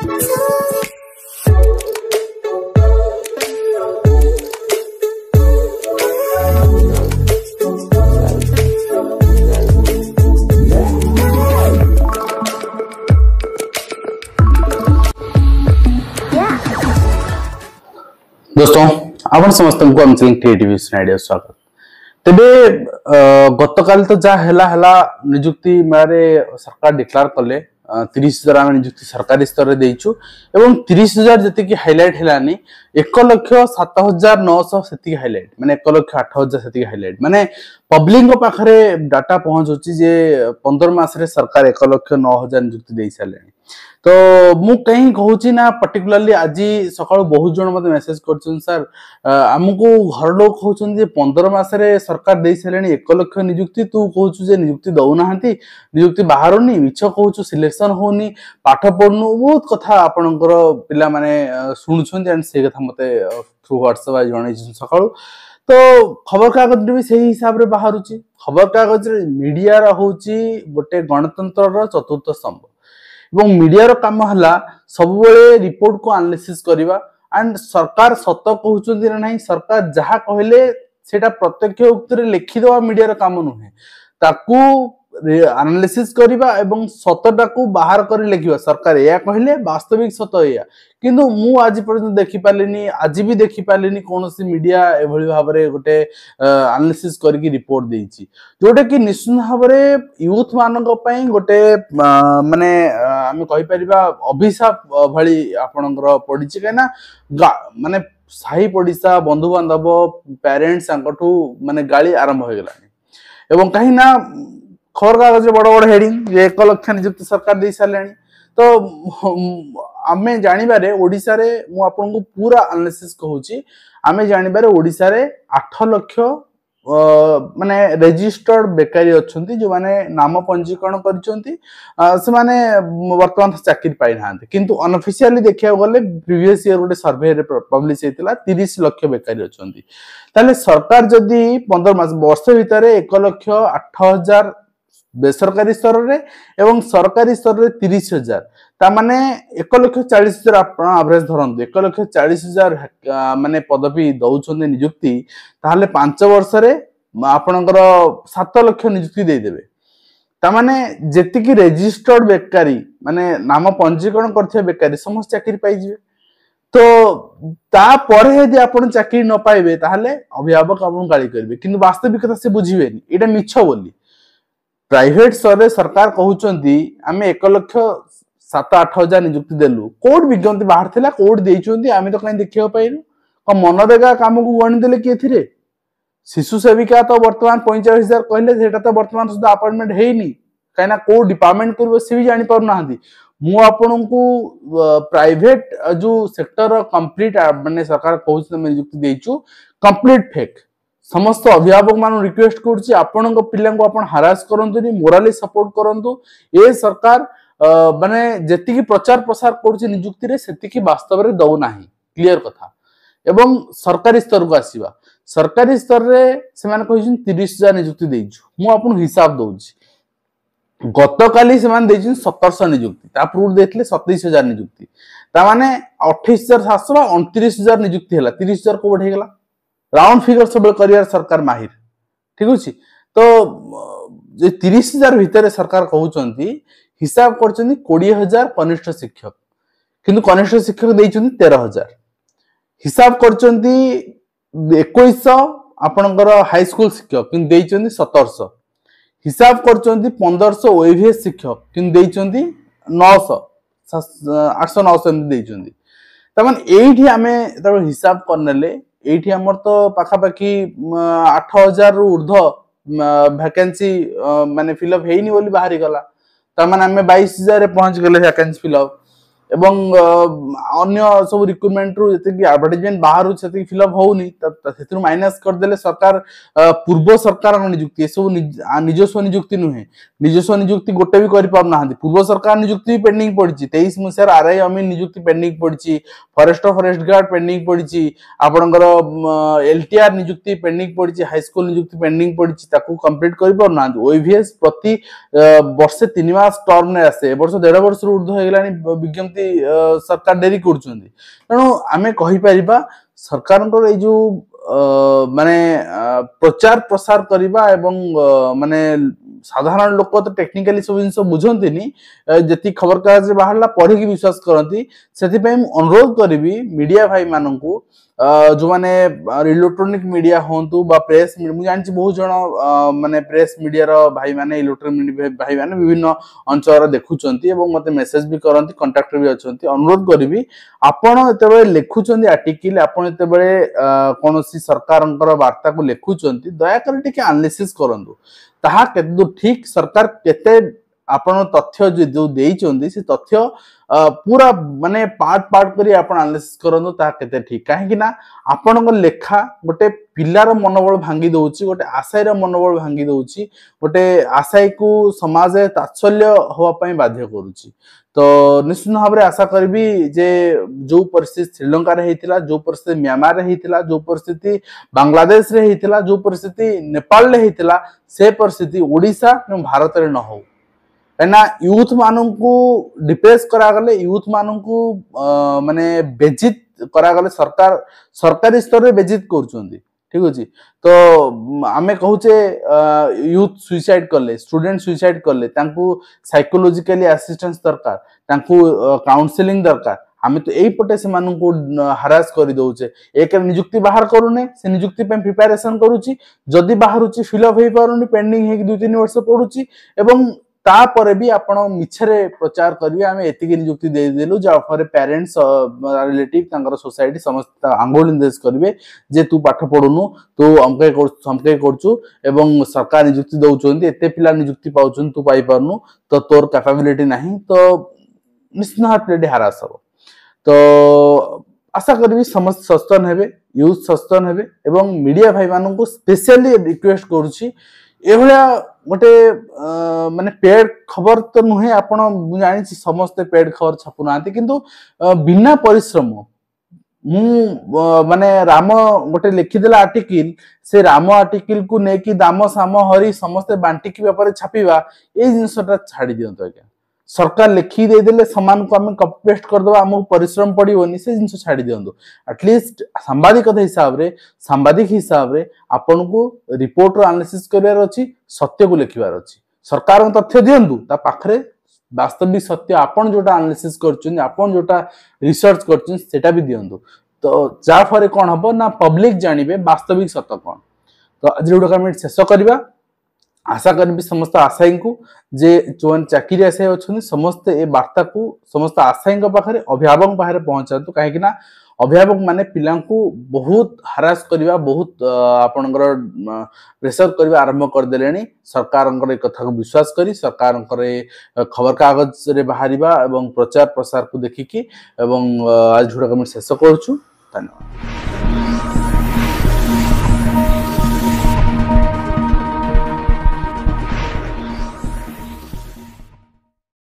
दोस्तों आपण समस्त को हम क्रिएटिव आइडिया स्वागत तेबे गतकाल तो जा हला नियुक्ति मेरे सरकार डिक्लेयर कले 30,000 आम नियुक्ति सरकारी स्तर में देइछु एवं 30,000 जति की हाइलाइट हलानी 1,07,900 सेति हाइलाइट माने 1,08,000 सेति हाइलाइट माने पब्लिक को पाखरे डाटा पहुंचुची जे 15 मास रे सरकार 1,09,000 नियुक्ति देइ सालेनी। तो मु कहीं कहूची ना पर्टिकुलरली आज सकाळ बहुत जन मते मेसेज करछन सर हमको घर लोग कहउछन जे 15 मास रे सरकार देइ सालेनी 1 लाख नियुक्ति तू कहउछु जे नियुक्ति दउ नाहंती नियुक्ति बाहरनी मिछ कहउछु सिलेक्शन होनी पाठ पढनु बहुत कथा आपनकर पिला माने सुनुछन जे से कथा मते थ्रू व्हाट्सएप जणै सकाळ तो खबर कागज भी सही हिसाब रे बाहरुची खबर कागज रे मीडिया रा होची गोटे गणतंत्र रो चतुर्थ स्तंभ एवं मीडिया रो काम हला सब बेले रिपोर्ट को एनालिसिस करिवा एंड सरकार सत कहउचंदी नाही सरकार जहा कहले सेटा प्रत्यक्ष उत्तर लिखि देवा मीडिया रो काम नहे ताकू एनालिसिस करिवा एवं सतटा को बाहर करी लिखिवा सरकार या कहले वास्तविक सत या किंतु मु आज पर्यंत देखि पालेनी आज भी देखि पालेनी कोनोसी मीडिया एभली भाबरे गोटे एनालिसिस करके रिपोर्ट देइची जोटे कि निश्चित भाबरे यूथ मानक पई गोटे माने हम कहि परिबा अभिशाप भली आपनकर पडिची केना माने साही पडिसा बंधु बांधव पेरेंट्स अंकठू माने गाली आरंभ हो गेलानी एवं कहीं ना खबर कागज बड़ बड़ हेडिंग 1 लाख नियुक्ति सरकार दे सालेनी। तो आमे जानिबारे ओडिसा रे मु आपन को पूरा एनालिसिस कहूची आमे जानिबारे ओडिसा रे 8 लाख माने रजिस्टर्ड बेकारी अछंती जो माने नाम पंजीकरण करिसंती से माने वर्तमान चाकरी पाइ नाहंती किंतु अनऑफिशियली देखिया गले प्रीवियस ईयर गोटे सर्वे रे पब्लिश हेतिला 30 लाख बेकारी अछंती ताले सरकार जदी 15 मास वर्ष भीतर 1,08,000 बेसरकारी स्तर रे एवं सरकारी स्तर रे 30,000 ता माने 1,40,000 आपण एवरेज धरंतु 1,40,000 माने पदवी दउछन नियुक्ति ताहले 5 वर्ष रे आपनकर 7 लाख नियुक्ति दे देबे ता माने जेति की रजिस्टर्ड बेकारी माने नाम पंजीकरण करथे बेकारी समस्त चाकरी पाइ जिवे तो ता परे यदि आपण चाकरी न पाइबे ताहले अभिभावक आपन गाली करबे किंतु वास्तविकता से बुझिबेनी एटा मिछ बोली प्राइवेट स्तर सरकार कहउचंदी आमे 1,07,8,000 नियुक्ति देलु कोड विज्ञप्ति बाहर थिला कोड देइचंदी आमे तो कहीं देखियो पाइनु क मनरेगा काम को गणी देले के थिरे शिशु सेविका तो वर्तमान 45,000 कहले सेटा तो वर्तमान सुधा अपॉइंटमेंट हेइनी काइना को डिपार्टमेंट करबो से भी जानि पार नाहंदी मु आपन को प्राइवेट जो सेक्टर कंप्लीट माने सरकार कहउछ नियुक्ति देइचु कंप्लीट फेक समस्त अभिभावक मान रिक्वेस्ट करूची आपण पिला को आपण हरास करंतुनी मोराली सपोर्ट करंतु ए सरकार माने जेति की प्रचार प्रसार करूची नियुक्ति रे सेति की वास्तव रे दउ नाही क्लियर कथा एवं सरकारी स्तर को आसीबा सरकारी स्तर रे से माने कहिसन 30,000 नियुक्ति देइछु मु आपण हिसाब दउची गतकाली से माने देइछन 1700 नियुक्ति ता पूर्व देथिले 27,000 नियुक्ति ता माने 28,700 29,000 नियुक्ति हला 30,000 को बढ़े गेला राउंड फिगर सब करियर सरकार माहिर ठीक अछि तो जे 30,000 भीतर सरकार कहउचंती हिसाब करचंती 20,000 कनिष्ठ शिक्षक किंतु कनिष्ठ शिक्षक देइचंती 13,000 हिसाब करचंती 2100 आपनकर हाई स्कूल शिक्षक किंतु देइचंती 1700 हिसाब करचंती 1500 ओएवीएस शिक्षक किंतु देइचंती 900 800 900 देइचंती तमन एठी हमें तब हिसाब करनेले एठी हमर तो पाखा पाखी 8,000 रु ऊर्ध्व वैकेंसी माने फिलअप हेइनी बोली बाहरी गला त माने हमें 22,000 रे पहुंच गेले वैकेंसी फिलअप एवं अन्य सब रिक्रूटमेंट रु जते कि एडवर्टाइजमेंट बाहर जते फिलअप होउनी त सेतु माइनस कर देले सरकार पूर्व सरकार नियुक्ति सब निजस्व नियुक्ति नुहे निजस्व नियुक्ति गोटे भी करि पार नाहंती पूर्व सरकार नियुक्ति पेंडिंग पड़िची 23 मुसर आरआई अमीन नियुक्ति पेंडिंग पड़िची फॉरेस्ट गार्ड पेंडिंग पड़िची आपनकर एलटीआर नियुक्ति पेंडिंग पड़िची हाई स्कूल नियुक्ति पेंडिंग पड़िची ताकू कंप्लीट करि पार नाहंती ओईवीएस प्रति वर्ष 3 मास टर्म ने आसे वर्ष 1.5 वर्ष ऊर्ध्व हेगलानी विज्ञप्ति सरकार डेरी करुछंती तेणु आमे कहि परिबा सरकार जो माने प्रचार प्रसार करवा एवं माने साधारण लोक तो टेक्निकली सब जिन बुझंती जी खबर कागज बाहर पढ़ी विश्वास करती से अनुरोध करी मीडिया भाई मानू जो माने इलेक्ट्रोनिक मीडिया होंतु बा प्रेस मुझे जानी बहुत जन माने प्रेस मीडिया भाई माने इलेक्ट्रोनिक भाई माने विभिन्न अंचल देखुंट मत मेसेज भी करती कंटाक्ट भी अच्छा अनुरोध करी आपण जो लिखुंट आर्टिकल आपण जो कौन सरकार वार्ता को लिखुंट दयाकोर टे एनालिसिस करंतु ताहा केते ठीक सरकार केते आपण तथ्य जो देइचोंदी से तथ्य पूरा माने पार्ट पार्ट करी आपण एनालिसिस करंतु ताहा केते ठीक काहे ना आपण लेखा गोटे पिलार मनोबल भांगी दउची गोटे आशायर मनोबल भांगी दउची गोटे आशाई को समाज तात्सल्य होवा पई बाध्य करूची तो निश्चित भाव में आशा करी जे जो परिस्थिति श्रीलंका रे हेतिला जो परिस्थिति म्यांमार रे हेतिला जो परिस्थिति बांग्लादेश रे हेतिला जो परिस्थिति नेपाल रे हेतिला से परिस्थिति ओडिशा एवं भारत रे न हो कहीं यूथ मानू को डिप्रेस करागले यूथ मानू को माने बेजित करागले सरकार सरकारी स्तर रे बेजित करूछंदी ठीक अछि तो आमे कहूचे यूथ सुइसाइड करले स्टूडेंट सुइसाइड करले तांकू साइकोलॉजिकली असिस्टेंस दरकार तांकू काउंसलिंग दरकार आमे तो एई पटे से मानू को हरास करि दउचे एक नियुक्ति बाहर करूने से नियुक्ति पे प्रिपरेशन करूची जदी बाहरुची फिल अप हे पारुनी पेंडिंग हे 2-3 वर्ष पडुची एवं तापर भी आपण मिछरे प्रचार करिवे आमे एतिके नियुक्ति दे देलु जा फरे पेरेंट्स रिलेटिव तांकर सोसाइटी समस्त आंगुल निर्देश करिवे जे तू पाठ पढुनु तू हमके करछु एवं सरकार नियुक्ति दउचोंती एते पिला नियुक्ति पाउचों तू पाई पारनु तो तोर कैपेबिलिटी नहीं तो निश्चित हाथ हारास हो तो आशा करी समस्त सचेतन हेबे यूथ सचेतन हेबे एवं मीडिया भाई मानन को स्पेशली रिक्वेस्ट करूची एभलिया गोटे माने पेड खबर तो नुहे आपण जानी समस्त पेड खबर छापु नांती किंतु बिना परिश्रम मु माने राम गोटे लिखिदेला आर्टिकल से राम आर्टिकल को नेकी दाम साम हरी समस्त बांटी की व्यापार छापिबा ए जिनसटा छाड़ी दियंतो आज्ञा सरकार लिखी दे देले समान को हम कॉपी पेस्ट कर दबा हमको परिश्रम पड़िबोनी से जिनस छाड़ी दियंतो एटलीस्ट सांबादिकता हिसाब रे आपन को रिपोर्ट रो एनालिसिस करिवार अछि सत्य को लिखिवार अछि सरकार तथ्य दियंतु ता पाखरे वास्तविक सत्य आपन जोटा एनालिसिस करछन आपन जोटा रिसर्च करछन सेटा भी दियंतु तो जा फरे कोन हबो ना पब्लिक जानिबे वास्तविक सत्य कोन तो आज वीडियो कमेंट शेष करबा आशा करी समस्त आशाई को जे जो चाकरी आशाई अच्छा समस्त ए वार्ता को समस्त आशाई पाखे अभिभावक पाखे पहुंचातु कहीं अभिभावक माने पिला को बहुत हरास करवा बहुत आपणकर प्रेशर करवा आरंभ करदे सरकार कथा को विश्वास करी सरकार खबर कागज रे बाहर प्रचार प्रसार को देखिकी आज वीडियो कमेंट शेष करुछु धन्यवाद।